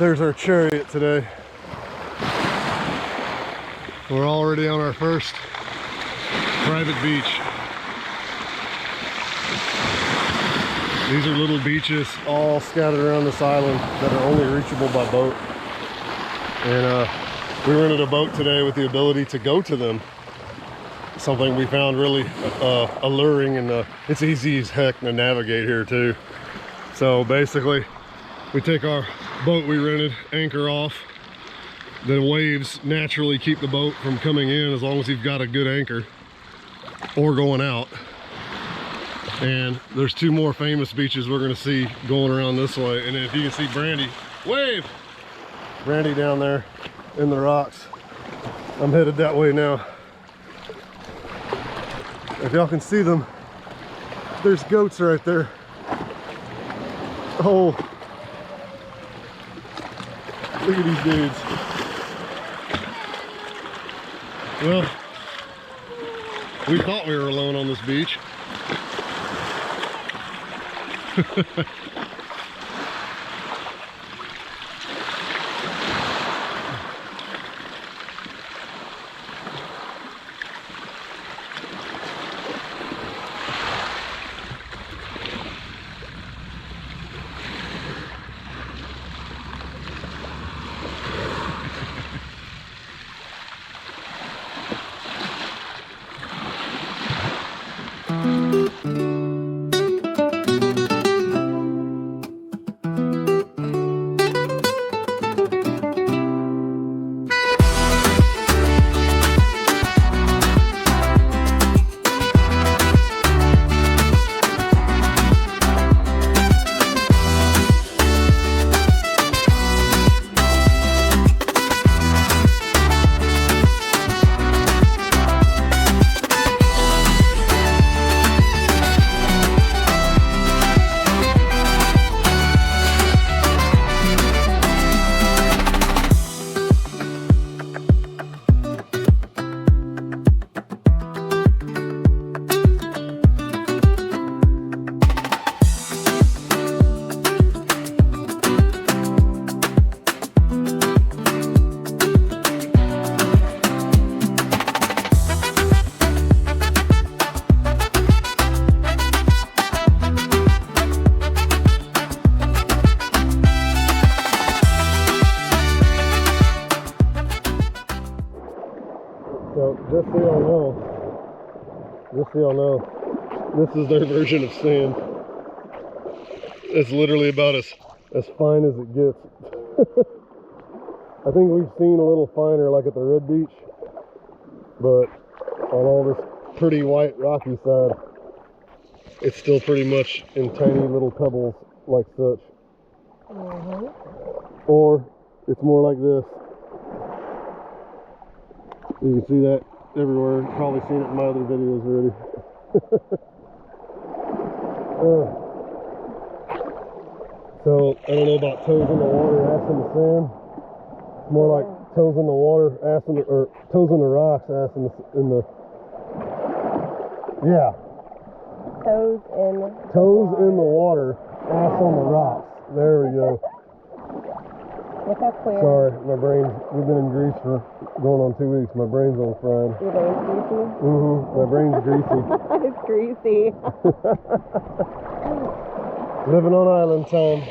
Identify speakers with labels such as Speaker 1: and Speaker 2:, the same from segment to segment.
Speaker 1: There's our chariot today. We're already on our first private beach. These are little beaches all scattered around this island that are only reachable by boat. And we rented a boat today with the ability to go to them. Something we found really alluring, and it's easy as heck to navigate here too. So basically, we take our boat we rented, anchor off. The waves naturally keep the boat from coming in as long as you've got a good anchor or going out. And there's two more famous beaches we're gonna see going around this way. And if you can see Brandy, wave! Brandy down there in the rocks. I'm headed that way now. If y'all can see them, there's goats right there. Oh, look at these dudes. Well, we thought we were alone on this beach. So just so y'all know, this is their version of sand. It's literally about as fine as it gets. I think we've seen a little finer like at the Red Beach, but on all this pretty white rocky side, it's still pretty much in tiny little pebbles like such. Or it's more like this. You can see that everywhere. You've probably seen it in my other videos already. So I don't know about toes in the water, ass in the sand. It's more like toes in the water, ass in the, or toes in the rocks, ass in the yeah. Toes in the water, ass on the rocks. There we go.
Speaker 2: Look how clear.
Speaker 1: Sorry, my brain, we've been in Greece for going on 2 weeks. My brain's all fried.
Speaker 2: Your brain's greasy?
Speaker 1: My brain's greasy.
Speaker 2: It's greasy.
Speaker 1: Living on island time.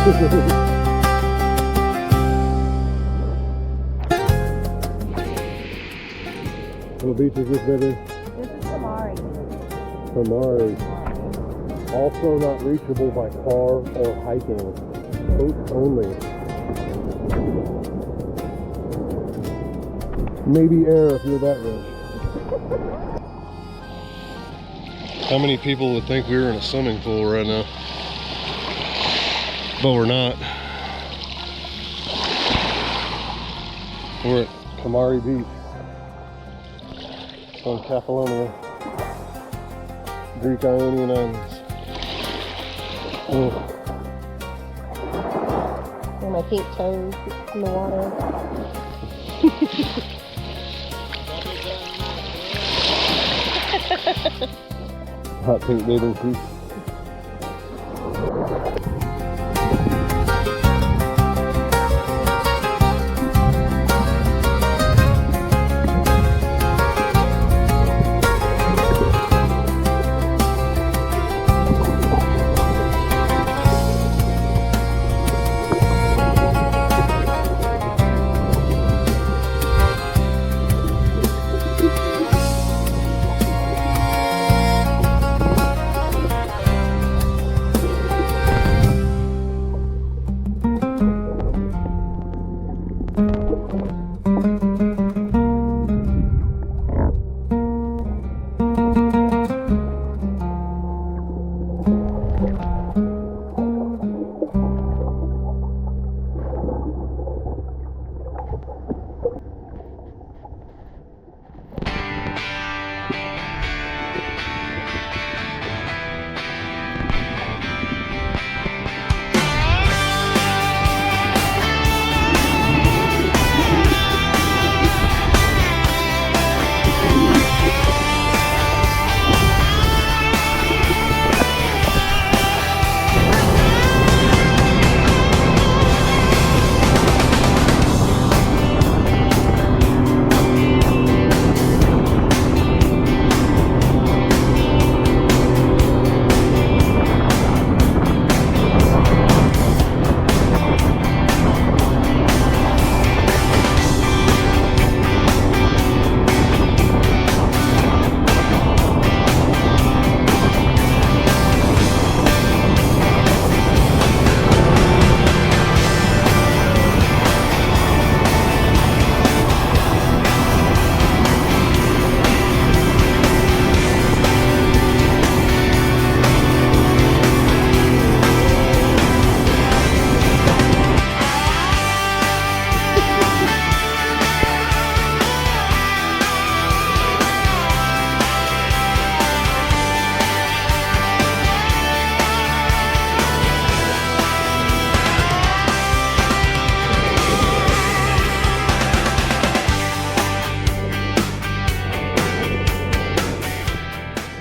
Speaker 1: What beach is this, baby?
Speaker 2: This is Kamari.
Speaker 1: Kamari. Also not reachable by car or hiking. Boat only. Maybe air if you're that rich. How many people would think we were in a swimming pool right now? But we're not. We're at Kamari Beach on Kefalonia, Greek Ionian Islands.
Speaker 2: And my pink toes in the water.
Speaker 1: Hot pink bathing suit.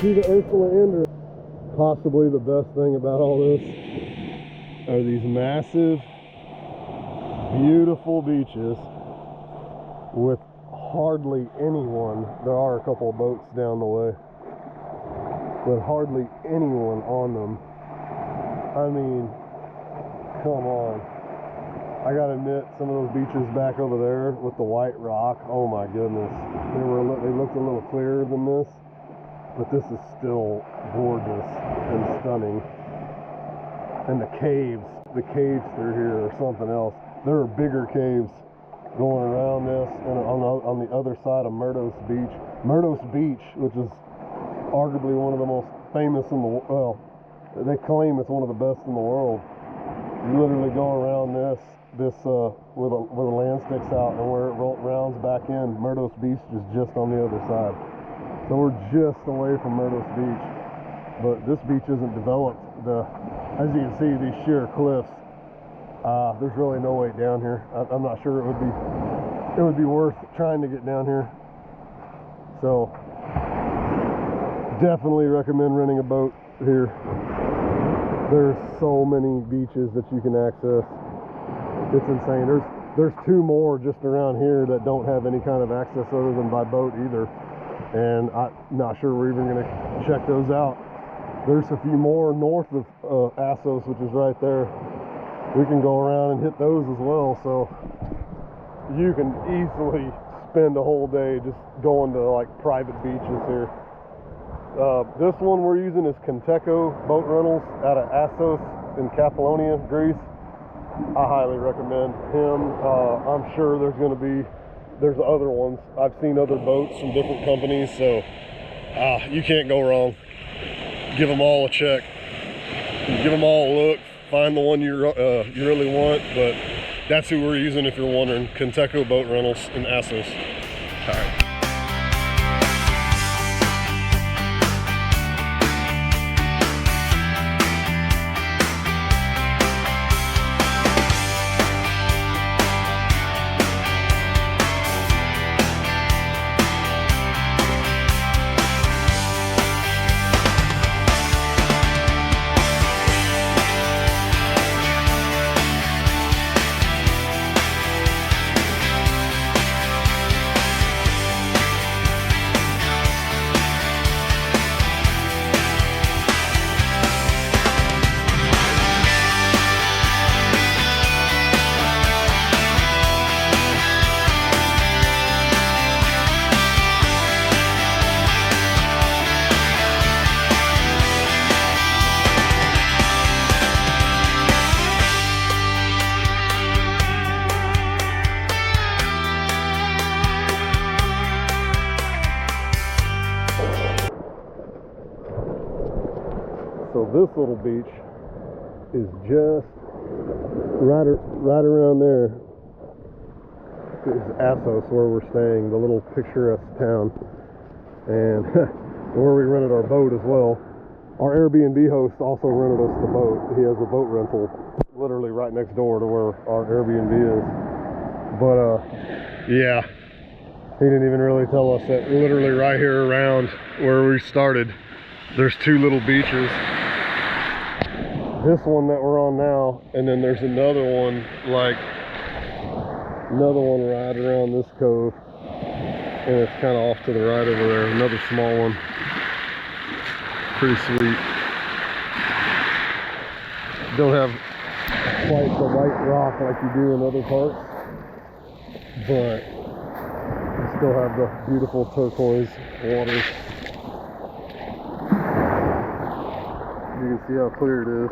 Speaker 1: See the Ursula Ender. Possibly the best thing about all this are these massive, beautiful beaches with hardly anyone. There are a couple of boats down the way, but hardly anyone on them. I mean, come on. I gotta admit, some of those beaches back over there with the white rock, oh my goodness. They looked a little clearer than this. But this is still gorgeous and stunning. And the caves through here are something else. There are bigger caves going around this, and on the other side of Murdos Beach. Murdos Beach, which is arguably one of the most famous in the world. Well, they claim it's one of the best in the world. You literally go around this where the land sticks out, and where it rounds back in. Murdos Beach is just on the other side. So we're just away from Murdos Beach, but this beach isn't developed. As you can see, these sheer cliffs. There's really no way down here. I'm not sure it would be worth trying to get down here. So definitely recommend renting a boat here. There's so many beaches that you can access. It's insane. There's two more just around here that don't have any kind of access other than by boat either. And I'm not sure we're even going to check those out. There's a few more north of Assos, which is right there. we can go around and hit those as well. So you can easily spend a whole day just going to like private beaches here. This one we're using is Kenteco Boat Rentals out of Assos in Kefalonia, Greece. I highly recommend him. I'm sure there's other ones. I've seen other boats from different companies, so you can't go wrong. Give them all a check. Give them all a look. Find the one you really want, but that's who we're using if you're wondering. Kenteco Boat Rentals in Assos. All right. So this little beach is just right around there. Is Assos, where we're staying, the little picturesque town, and where we rented our boat as well. Our Airbnb host also rented us the boat. He has a boat rental literally right next door to where our Airbnb is. But yeah, he didn't even really tell us that literally right here around where we started, there's two little beaches. This one that we're on now, and then there's another one right around this cove, and it's kind of off to the right over there, another small one. Pretty sweet. Don't have quite the white rock like you do in other parts, but you still have the beautiful turquoise waters. You can see how clear it is.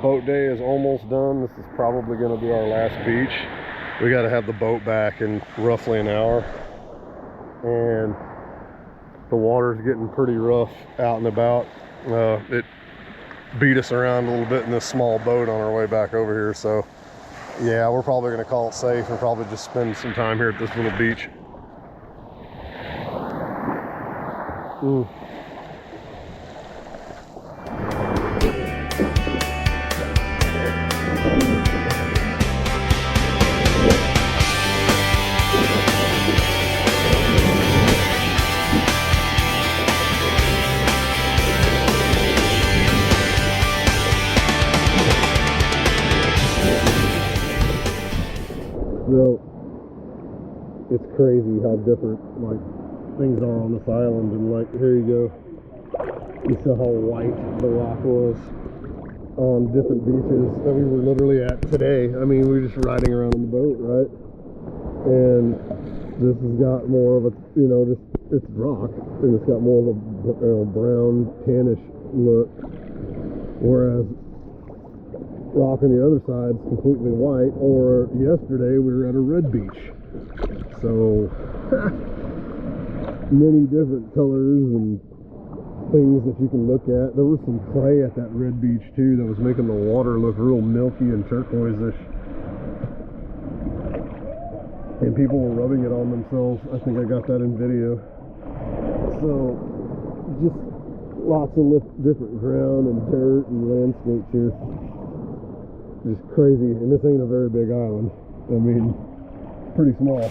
Speaker 1: Boat day is almost done. This is probably going to be our last beach. We got to have the boat back in roughly an hour, and the water's getting pretty rough out and about. It beat us around a little bit in this small boat on our way back over here, so yeah, we're probably going to call it safe and probably just spend some time here at this little beach. So it's crazy how different like things are on this island, and like here you go, you saw how white the rock was on different beaches that we were literally at today. I mean, we were just riding around on the boat, right? And this has got more of a, you know, just it's rock, and it's got more of a brown tannish look, whereas rock on the other side is completely white. Or yesterday we were at a red beach, so many different colors and things that you can look at. There was some clay at that red beach too that was making the water look real milky and turquoise-ish, and people were rubbing it on themselves. I think I got that in video. So just lots of different ground and dirt and landscapes here. Just crazy, and this ain't a very big island. I mean, pretty small.